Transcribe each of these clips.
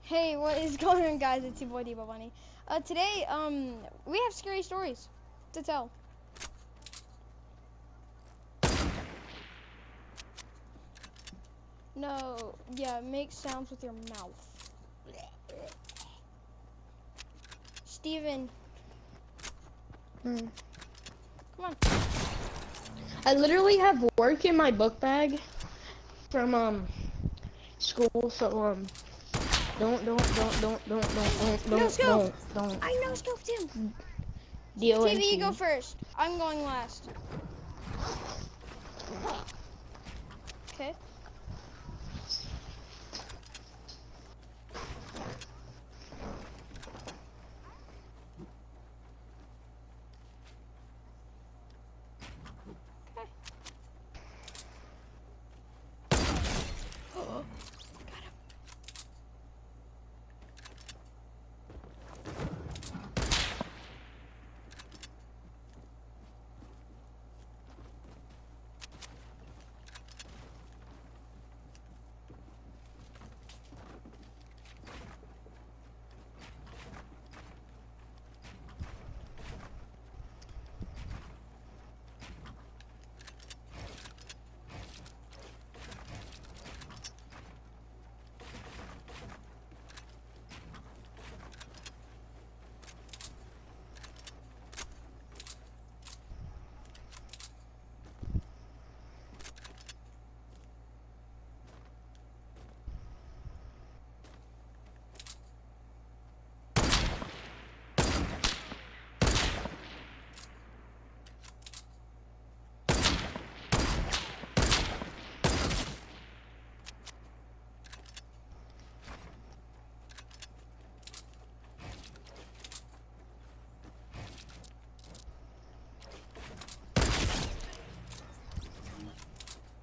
Hey, what is going on, guys? It's your boy Debo Bunny. Today, we have scary stories to tell. No, yeah, make sounds with your mouth. Steven, Hmm. come on. I literally have work in my book bag from school, so No scope! don't I no scoped him. TV, you go DONT. first. I'm going last. Okay. Okay. Got him.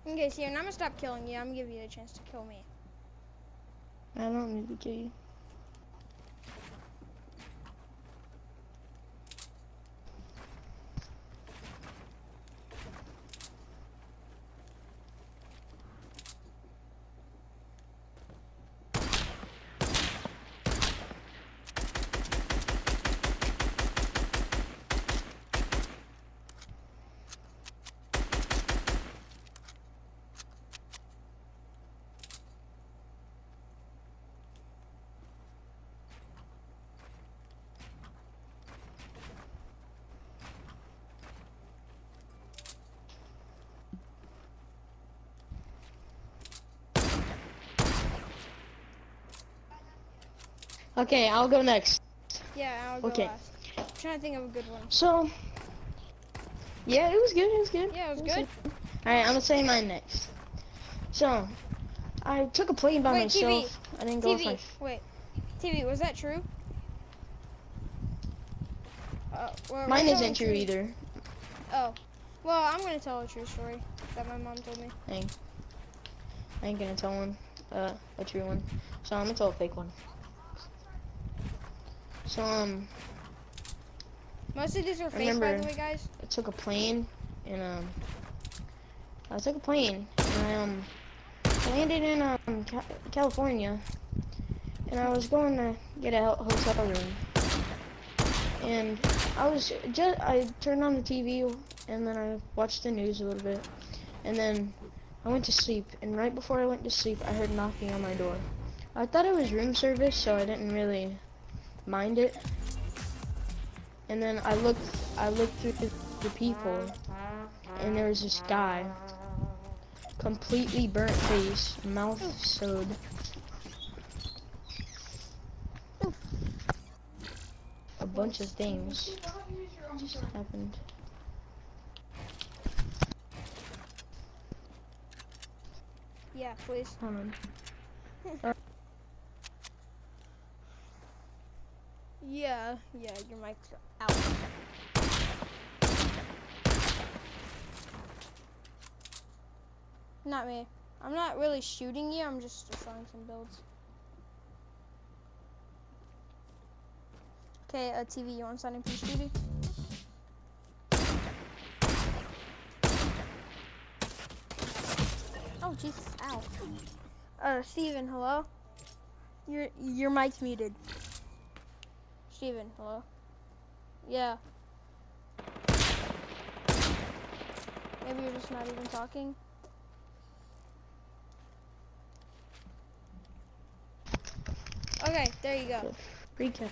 Okay, Steven, I'm gonna stop killing you. I'm gonna give you a chance to kill me. I don't need to kill you. Okay, I'll go next. Yeah, I'll go Okay, last. I'm trying to think of a good one. so yeah, it was good. It was good. Yeah, it was good. All right, I'm gonna say mine next. So I took a plane by Wait, TV. myself. I didn't go with my. TV. Wait. TV, was that true? We're Mine telling isn't true true. either. Oh. Well, I'm going to tell a true story that my mom told me. Dang, I ain't gonna tell one a true one. So I'm gonna tell a fake one. So Most of these are I fake, by remember the way, guys. I took a plane and I took a plane and I landed in California and I was going to get a hotel room and I turned on the TV and then I watched the news a little bit and then I went to sleep and right before I went to sleep I heard knocking on my door. I thought it was room service, so I didn't really mind it. And then I looked through the people and there was this guy, completely burnt face, mouth sewed. A bunch of things just happened. Yeah, please. Yeah, your mic's out. Not me. I'm not really shooting you, I'm just assigning some builds. Okay, TV, you want signing peace duty? Oh, Jesus, ow. Steven, hello? Your mic's muted. Steven, hello? Yeah. Maybe you're just not even talking. Okay, there you go. Recap.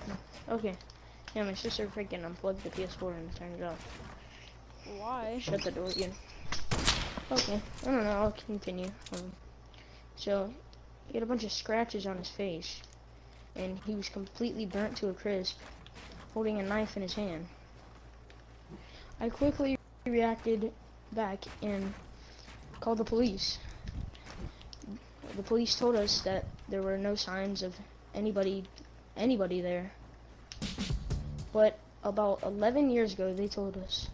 Okay. Yeah, my sister freaking unplugged the PS4 and turned it off. Why? Shut the door again. Okay. I don't know. I'll continue. So, he had a bunch of scratches on his face, and he was completely burnt to a crisp, holding a knife in his hand. I quickly reacted back and called the police. The police told us that there were no signs of anybody there. But about 11 years ago, they told us,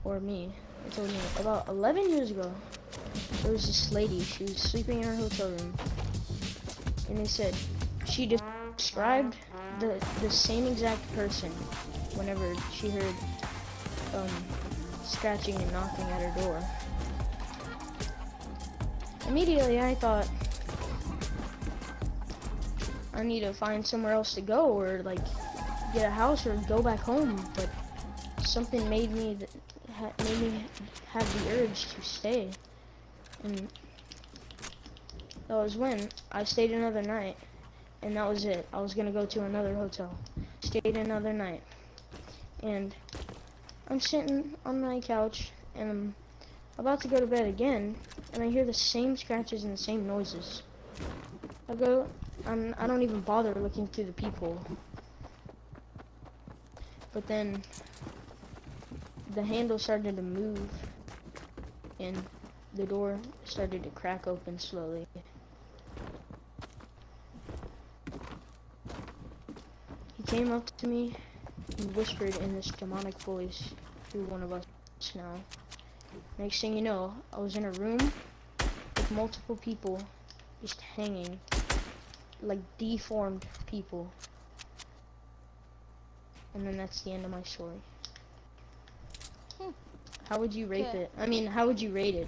or me, they told me, about 11 years ago, there was this lady, she was sleeping in her hotel room, and they said she described the same exact person whenever she heard scratching and knocking at her door. Immediately I thought, I need to find somewhere else to go, or like get a house or go back home, but something made me have the urge to stay. And that was when I stayed another night, and that was it. I was gonna go to another hotel, stayed another night, and I'm sitting on my couch and I'm about to go to bed again, and I hear the same scratches and the same noises. I don't even bother looking through the peephole. But then the handle started to move and the door started to crack open slowly. He came up to me and whispered in this demonic voice, "You're one of us now." Next thing you know, I was in a room with multiple people just hanging, like deformed people. And then that's the end of my story. How would you rate it? I mean, how would you rate it?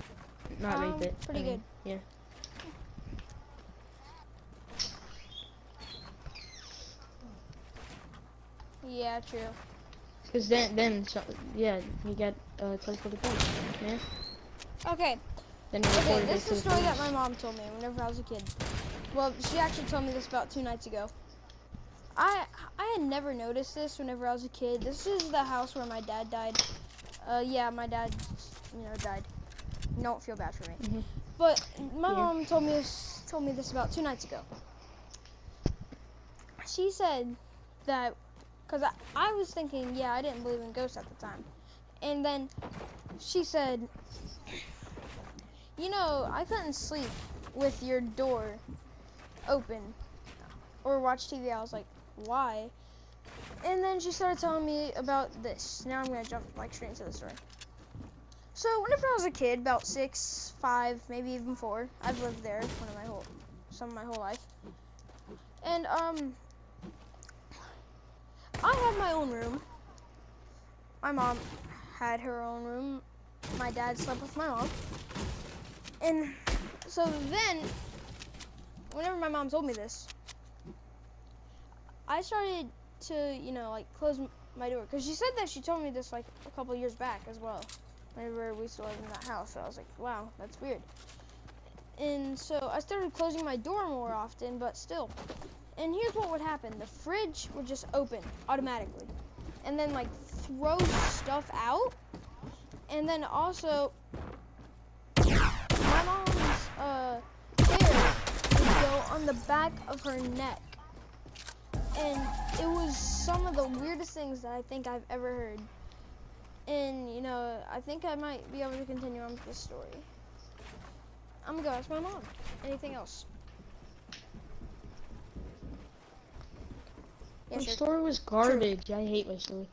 Not rate it. Pretty good. Yeah. Yeah, true. Because yeah, you got teleported back. Yeah. Okay. Then you Okay, reported this it to is the a story that police. my mom told me whenever I was a kid. Well, she actually told me this about 2 nights ago. I had never noticed this whenever I was a kid. This is the house where my dad died. Yeah, my dad, died. Don't feel bad for me. Mm-hmm. But my mom told me this about 2 nights ago. She said that, because I was thinking, yeah, I didn't believe in ghosts at the time. And then she said, I couldn't sleep with your door open or watch TV. I was like, why? And then she started telling me about this. Now I'm going to jump straight into the story. So whenever I was a kid, about 6, 5, maybe even 4, I've lived there some of my whole life. And I had my own room. My mom had her own room. My dad slept with my mom. And so then, whenever my mom told me this, I started to, close my door. Because she said that she told me this, a couple years back as well. Whenever we still lived in that house. So I was like, wow, that's weird. And so I started closing my door more often, but still. And here's what would happen. The fridge would just open automatically. And then, throw stuff out. And then also, my mom's hair would go on the back of her neck. And it was some of the weirdest things that I think I've ever heard. And, I think I might be able to continue on with this story. I'm gonna go ask my mom. Anything else? My Yes, sir. story was garbage. I hate my story.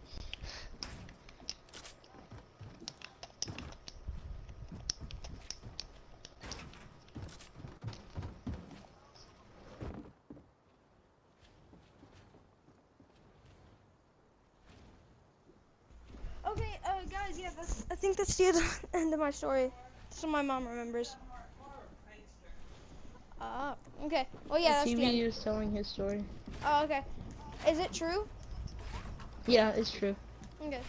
Okay, guys, yeah, I think that's the end of my story. That's what my mom remembers. Okay. Well, yeah, that's the end. TV is telling his story. Oh, okay. Is it true? Yeah, it's true. Okay.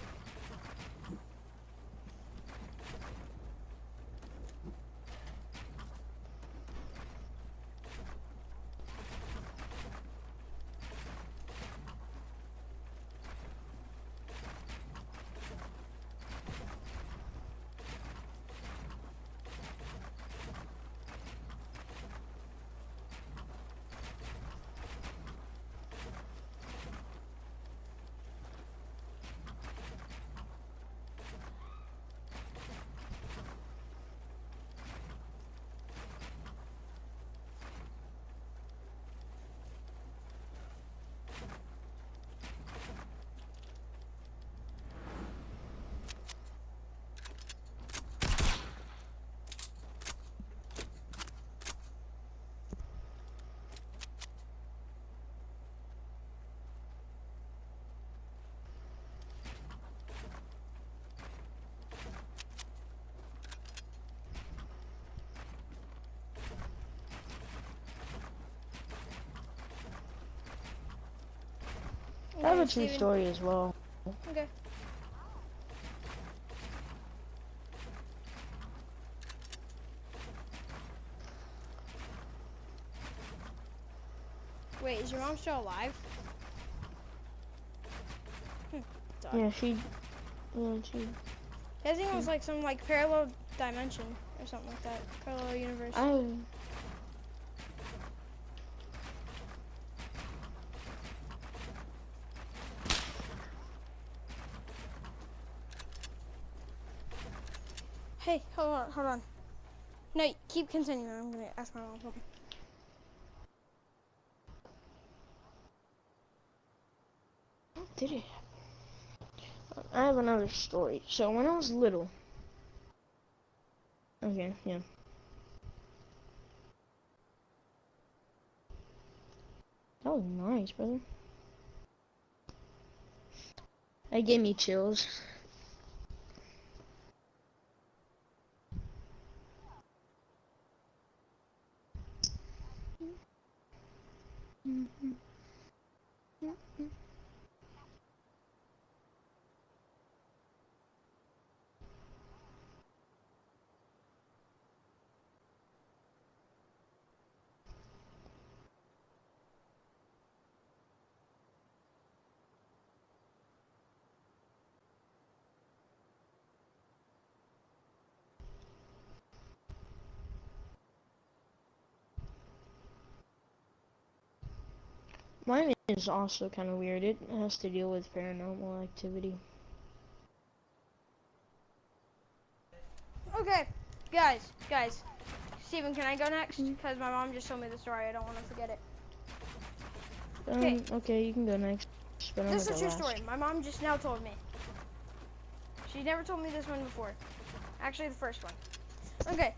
I have a Okay, true Steven. story as well. Okay. Wait, is your mom still alive? Dog. Yeah, she. I think it was like some like parallel dimension or something like that. Parallel universe. I. Hey, hold on. No, keep continuing. I'm gonna ask my mom something. What did it happen? I have another story. So when I was little. Okay, yeah. That was nice, brother. That gave me chills. Mine is also kind of weird. It has to deal with paranormal activity. Okay, guys. Steven, can I go next? Because my mom just told me the story. I don't want to forget it. Okay. Okay, you can go next. But I'm This is a gonna true go story. last. My mom just now told me. She never told me this one before. Actually, the first one. Okay.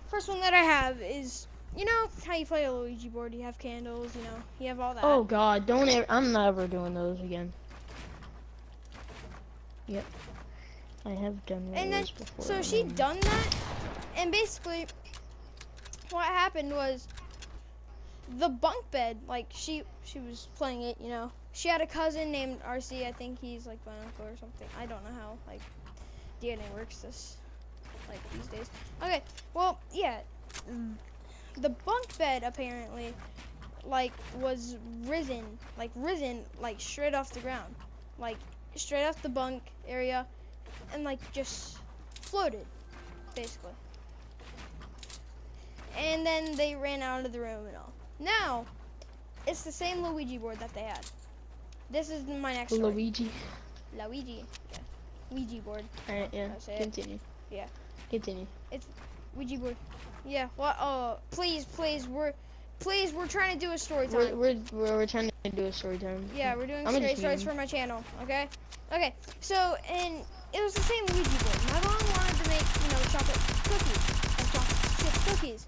First one that I have is, you know how you play a Luigi board? You have candles, you know, you have all that. Oh God, don't ever! I'm never doing those again. Yep, I have done one And of then, those before. so she done that, and basically, what happened was, the bunk bed, like she was playing it, you know. She had a cousin named RC. I think he's like my uncle or something. I don't know how like DNA works these days. Okay, well, yeah, the bunk bed apparently was risen straight off the ground, like straight off the bunk area, and like just floated, basically. And then they ran out of the room and all. Now, it's the same Luigi board that they had. This is my next story. Luigi. Luigi, yeah, Ouija board. Alright, yeah. That's it. Continue. Yeah. Continue. Ouija board. Yeah. What? Please, we're trying to do a story time. We're trying to do a story time. Yeah, we're doing I'm scary just stories kidding. for my channel. Okay. Okay. So, and it was the same Ouija board. My mom wanted to make, you know, chocolate chip cookies.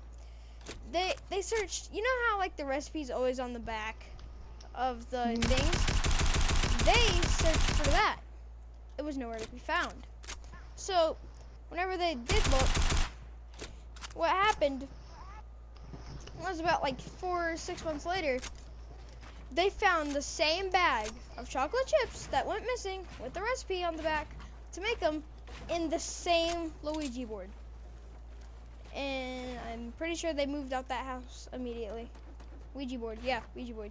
They searched. You know how like the recipe's always on the back of the things? They searched for that. It was nowhere to be found. So, whenever they did look, what happened it was about like 4 or 6 months later, they found the same bag of chocolate chips that went missing with the recipe on the back to make them in the same Luigi board. And I'm pretty sure they moved out that house immediately. Ouija board, yeah, Ouija board.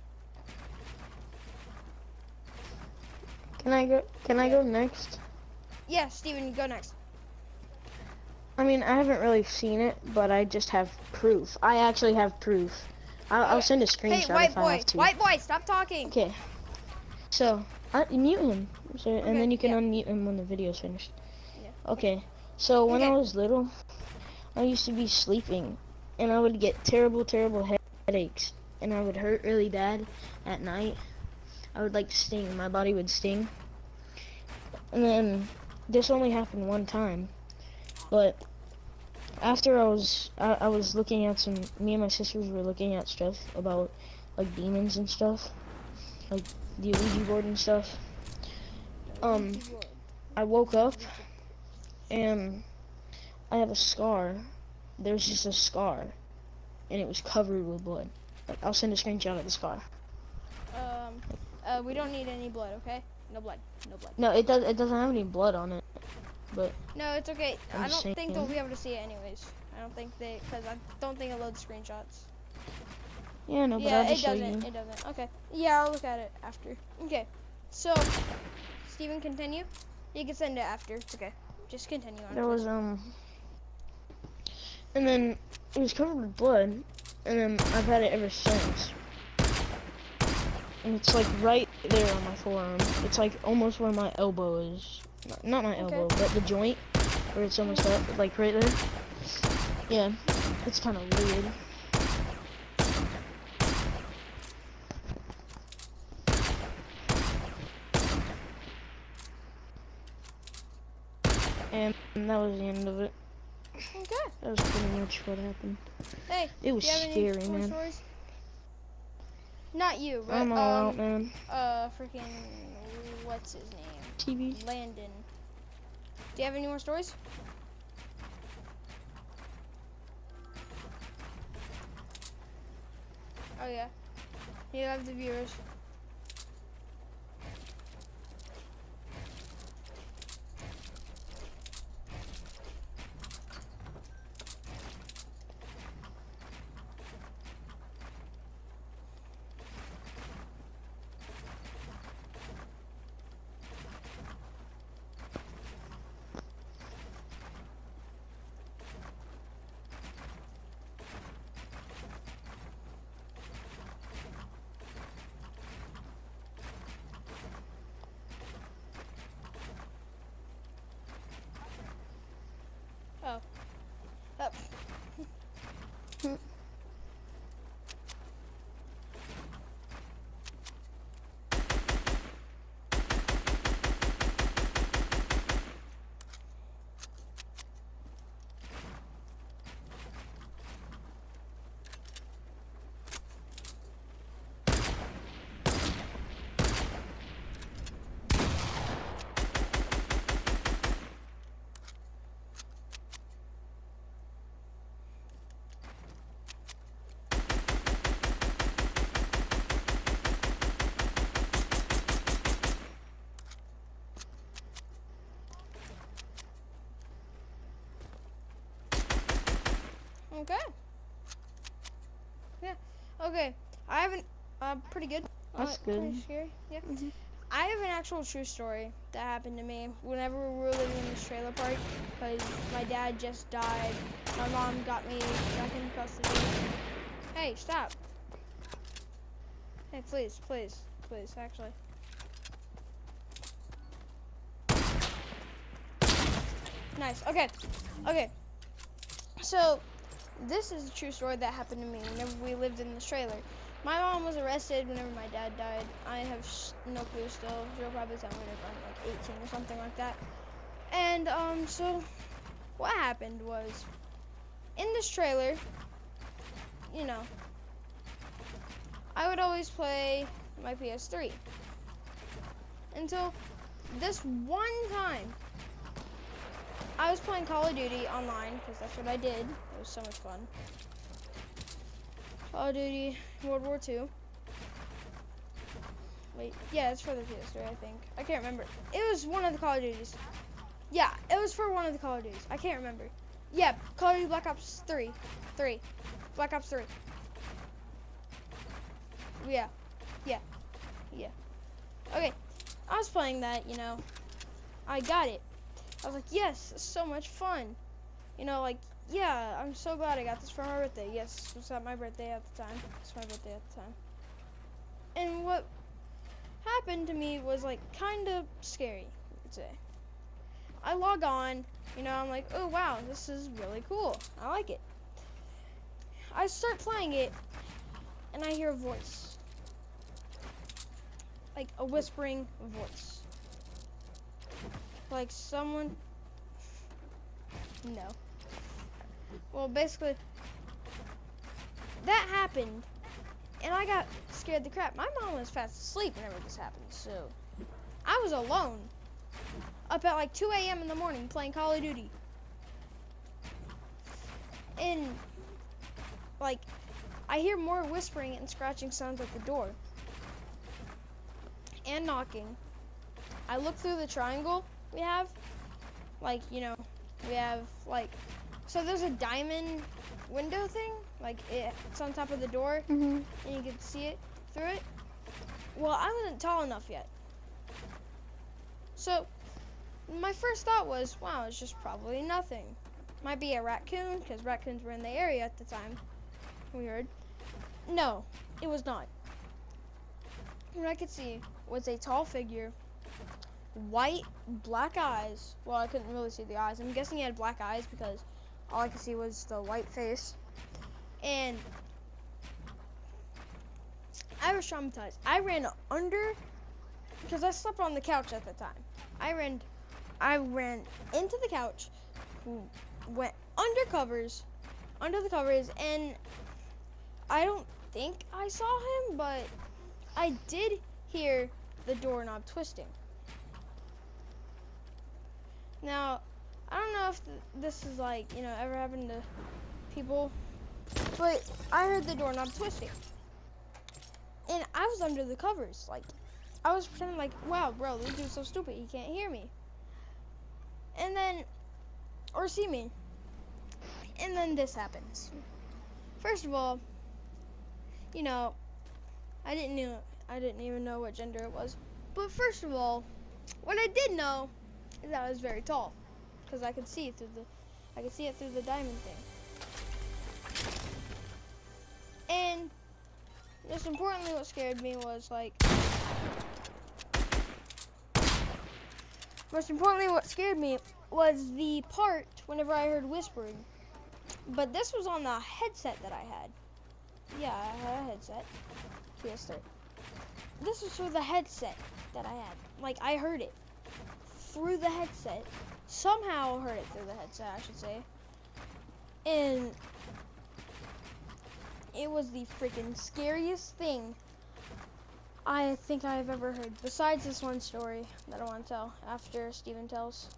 Can I go? Can I go next? Yeah, Steven, go next. I mean, I haven't really seen it, but I just have proof. I actually have proof. I'll send a screenshot Hey, white if I boy, have to. white boy, stop talking. Okay. So, mute him. So, and Okay, then you can yeah. unmute him when the video's finished. Yeah. Okay. So when I Okay. was little, I used to be sleeping, and I would get terrible, terrible headaches, and I would hurt really bad at night. I would like sting. My body would sting. And then this only happened one time, but after I was looking at me and my sisters were looking at stuff about like demons and stuff, like the Ouija board and stuff. I woke up and I have a scar. There's just a scar, and it was covered with blood. Like, I'll send a screenshot of the scar. We don't need any blood, okay? No blood, no blood. No, it doesn't have any blood on it, but No, it's okay. I'm I just don't think they'll saying. be able to see it anyways. I don't think because I don't think it loads screenshots. yeah, no, but Yeah, I'll it just show doesn't. you. It doesn't. Okay. Yeah, I'll look at it after. Okay. So, Steven, continue. You can send it after. It's okay. Just continue on. There please. was and then it was covered with blood, and then I've had it ever since. And it's like right there on my forearm. It's like almost where my elbow is. Not my elbow, but the joint where it's almost up, like right there. Yeah, it's kind of weird. And that was the end of it. Okay. That was pretty much what happened. Hey, It was do you have any scary, more man. stories? Not you, but I'm all out, man. freaking what's his name? TV. Landon. Do you have any more stories? Oh yeah. You have the viewers. Oh. Oh. Okay. Yeah. Okay. I haven't. Pretty good. That's Pretty good. scary. Yeah. Mhm. I have an actual true story that happened to me whenever we were living in this trailer park because my dad just died. My mom got me back in custody. Hey, stop. Hey, please, please, please, actually. Nice. Okay. Okay. So, this is a true story that happened to me whenever we lived in this trailer. My mom was arrested whenever my dad died. I have no clue still. She'll probably tell me whenever I'm like 18 or something like that. And, so what happened was in this trailer, you know, I would always play my PS3 until this one time. I was playing Call of Duty online because that's what I did. It was so much fun. Call of Duty World War II. Wait, yeah, it's for the PS3, I think. I can't remember. It was one of the Call of Duties. Yeah, it was for one of the Call of Duties. I can't remember. Yeah, Call of Duty Black Ops 3. Black Ops 3. Yeah. Okay, I was playing that, you know. I got it. I was like, yes, it's so much fun. You know, like, yeah, I'm so glad I got this for my birthday. Yes, it was at my birthday at the time. It's my birthday at the time. And what happened to me was, like, kind of scary, I'd say. I log on, you know, I'm like, oh, wow, this is really cool. I like it. I start playing it, and I hear a voice. Like a whispering voice. Like someone... No. Well, basically, that happened, and I got scared the crap. My mom was fast asleep whenever this happened, so I was alone. Up at like 2 a.m. in the morning playing Call of Duty. And, like, I hear more whispering and scratching sounds at the door. And knocking. I look through the triangle we have. Like, you know, we have, like, so there's a diamond window thing. Like, it's on top of the door. Mm-hmm. And you can see it through it. Well, I wasn't tall enough yet. So, my first thought was, wow, it's just probably nothing. Might be a raccoon, because raccoons were in the area at the time. We heard. No, it was not. What I could see was a tall figure, white, black eyes. Well, I couldn't really see the eyes. I'm guessing he had black eyes because all I could see was the white face. And I was traumatized. I ran under, because I slept on the couch at the time. I ran into the couch, went under the covers, and I don't think I saw him, but I did hear the doorknob twisting. Now, I don't know if this is like, you know, ever happened to people, but I heard the doorknob twisting. And I was under the covers. Like, I was pretending like, wow, bro, this dude's so stupid, he can't hear me. And then, or see me. And then this happens. First of all, you know, I didn't even know what gender it was. But first of all, what I did know is that I was very tall, because I could see it through the diamond thing. And most importantly, what scared me was like, the part whenever I heard whispering. But this was on the headset that I had. Yeah, I had a headset. PS3. This was for the headset that I had. Like, I heard it through the headset. Somehow heard it through the headset, I should say. And it was the freaking scariest thing I think I've ever heard. Besides this one story that I want to tell after Steven tells.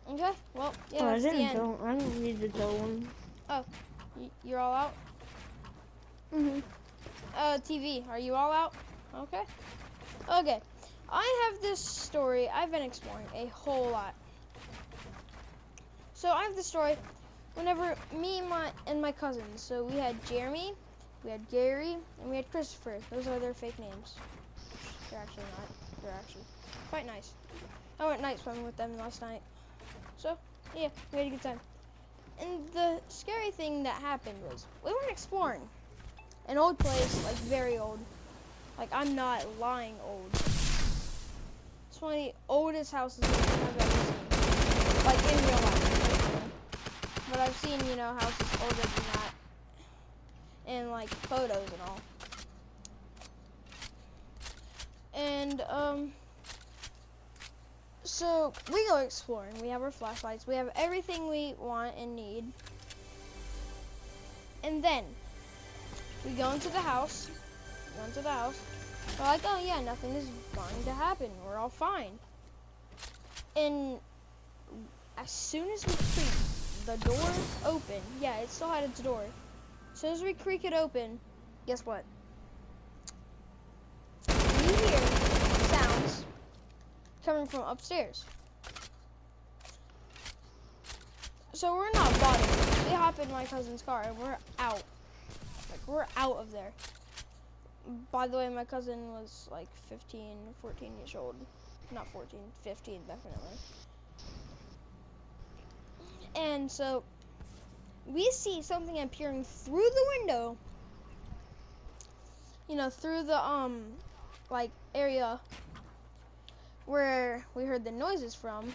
Okay, well, yeah, that's the end. I didn't need to tell one. Oh, you're all out? Mm-hmm. TV, are you all out? Okay. Okay, I have this story I've been exploring a whole lot. So I have this story whenever me and my cousins, so we had Jeremy, we had Gary, and we had Christopher. Those are their fake names. They're actually not. They're actually quite nice. I went night swimming with them last night. So, yeah, we had a good time. And the scary thing that happened was we went exploring an old place, like very old. Like, I'm not lying old. It's one of the oldest houses I've ever seen. Like, in real life. But I've seen, you know, houses older than that. In, like, photos and all. And, so we go exploring. We have our flashlights. We have everything we want and need. And then we go into the house. We're like, oh yeah, nothing is going to happen. We're all fine. And as soon as we creep the door open, yeah, it still had its door. As soon as we creak it open, guess what? We hear sounds coming from upstairs. So we're not bothering. We hop in my cousin's car and we're out. Like, we're out of there. By the way, my cousin was like 15, 14 years old. Not 14, 15 definitely. And so we see something appearing through the window. You know, through the like area where we heard the noises from.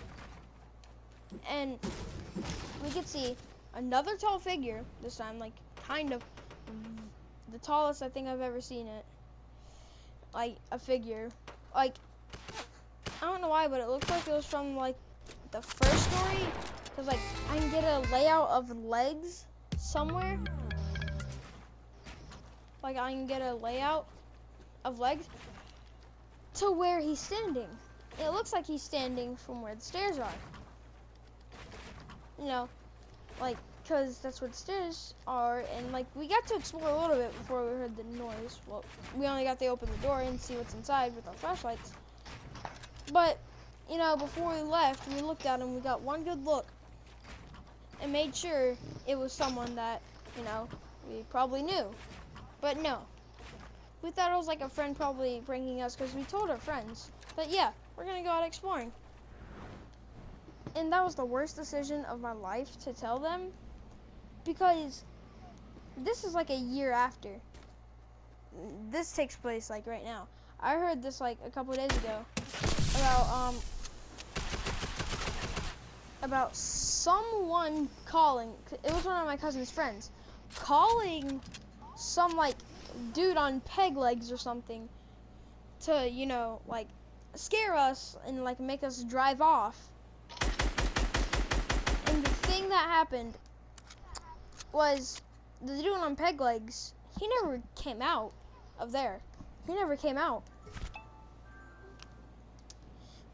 And we could see another tall figure this time, like kind of the tallest I think I've ever seen it. Like a figure. Like, I don't know why, but it looked like it was from like the first story. Cause like I can get a layout of legs somewhere. Like I can get a layout of legs to where he's standing. It looks like he's standing from where the stairs are. You know, like, cause that's where the stairs are, and like we got to explore a little bit before we heard the noise. Well, we only got to open the door and see what's inside with our flashlights. But, you know, before we left, we looked at him, we got one good look, and made sure it was someone that, you know, we probably knew. But no. We thought it was like a friend probably pranking us because we told our friends. But yeah, we're gonna go out exploring. And that was the worst decision of my life to tell them, because this is like a year after. This takes place like right now. I heard this like a couple days ago about someone calling. It was one of my cousin's friends calling some like dude on peg legs or something to, you know, like scare us and like make us drive off. And the thing that happened was the dude on peg legs, he never came out of there. He never came out.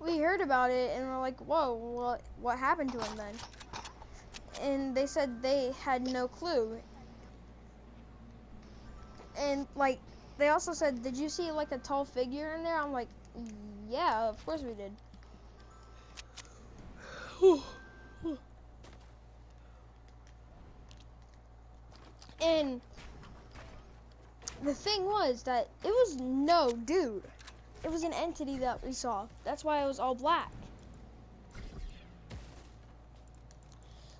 We heard about it and we're like, whoa, what happened to him then? And they said they had no clue. And like, they also said, did you see like a tall figure in there? I'm like, yeah, of course we did. And the thing was that it was no dude. It was an entity that we saw. That's why it was all black.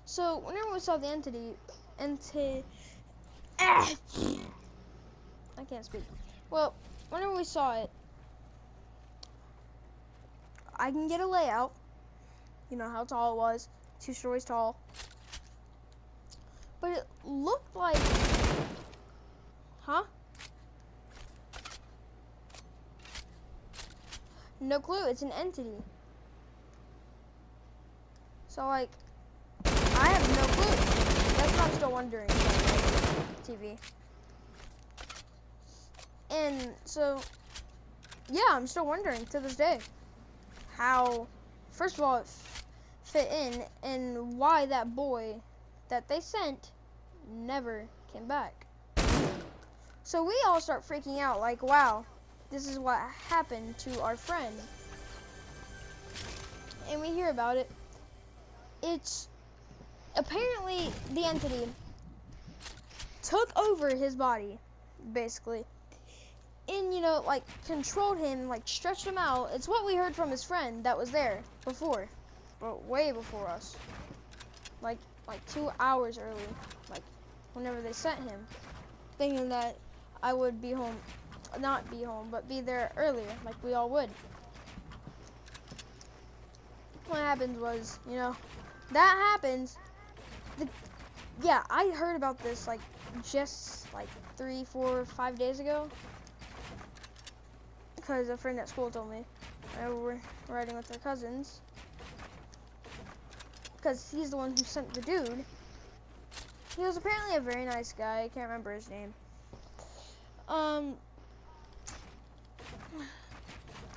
So whenever we saw the entity, I can't speak. Well, whenever we saw it, I can get a layout. You know how tall it was, 2 stories tall. But it looked like, huh? No clue, it's an entity. So like, I have no clue. That's what I'm still wondering. TV. And so, yeah, I'm still wondering to this day how, first of all, it fit in, and why that boy that they sent never came back. So we all start freaking out like, wow, this is what happened to our friend. And we hear about it. It's apparently the entity took over his body, basically. And, you know, like, controlled him, like, stretched him out. It's what we heard from his friend that was there before. But way before us. Like 2 hours early. Like, whenever they sent him. Thinking that I would be home. Not be home, but be there earlier, like we all would. What happened was, you know, that happens. Yeah, I heard about this, like, just, like, 3, 4, 5 days ago. Because a friend at school told me. We were riding with our cousins. Because he's the one who sent the dude. He was apparently a very nice guy. I can't remember his name.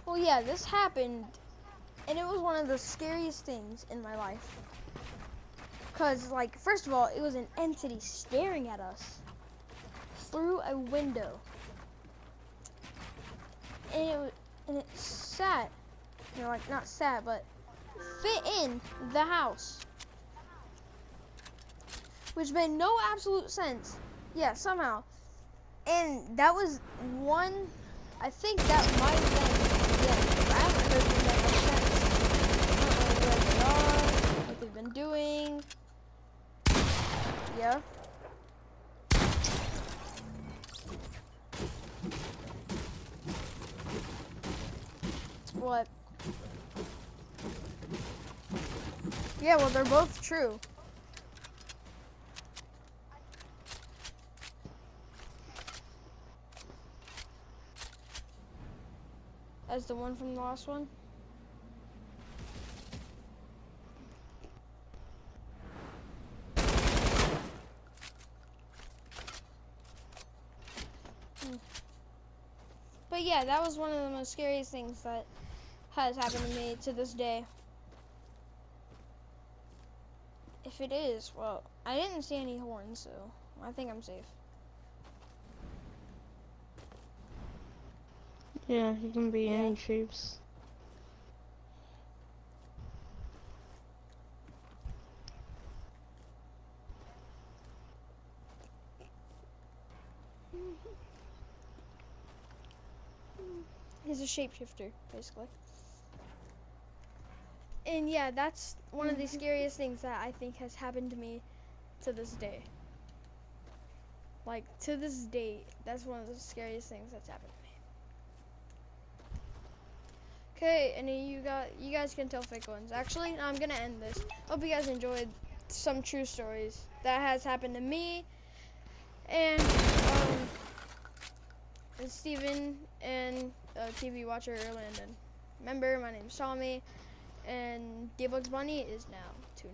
Well, yeah, this happened, and it was one of the scariest things in my life. Because, like, first of all, it was an entity staring at us. through a window. And it sat, you know, like not sat, but fit in the house. Which made no absolute sense. Yeah, somehow. And that was one, I think that might have been, yeah, I haven't heard from them since. I don't know where they are, what they've been doing. Yeah. What? Yeah, well, they're both true. As the one from the last one? But yeah, that was one of the most scariest things that has happened to me to this day. If it is, well, I didn't see any horns, so I think I'm safe. Yeah, he can be any shapes. He's a shapeshifter, basically. And yeah, that's one of the scariest things that I think has happened to me to this day. Like, to this date, that's one of the scariest things that's happened to me. Okay, and you guys can tell fake ones. Actually, I'm gonna end this. Hope you guys enjoyed some true stories that has happened to me and Steven and TV watcher Erlandon. Remember, my name's Tommy, and Bugs Bunny is now tuned.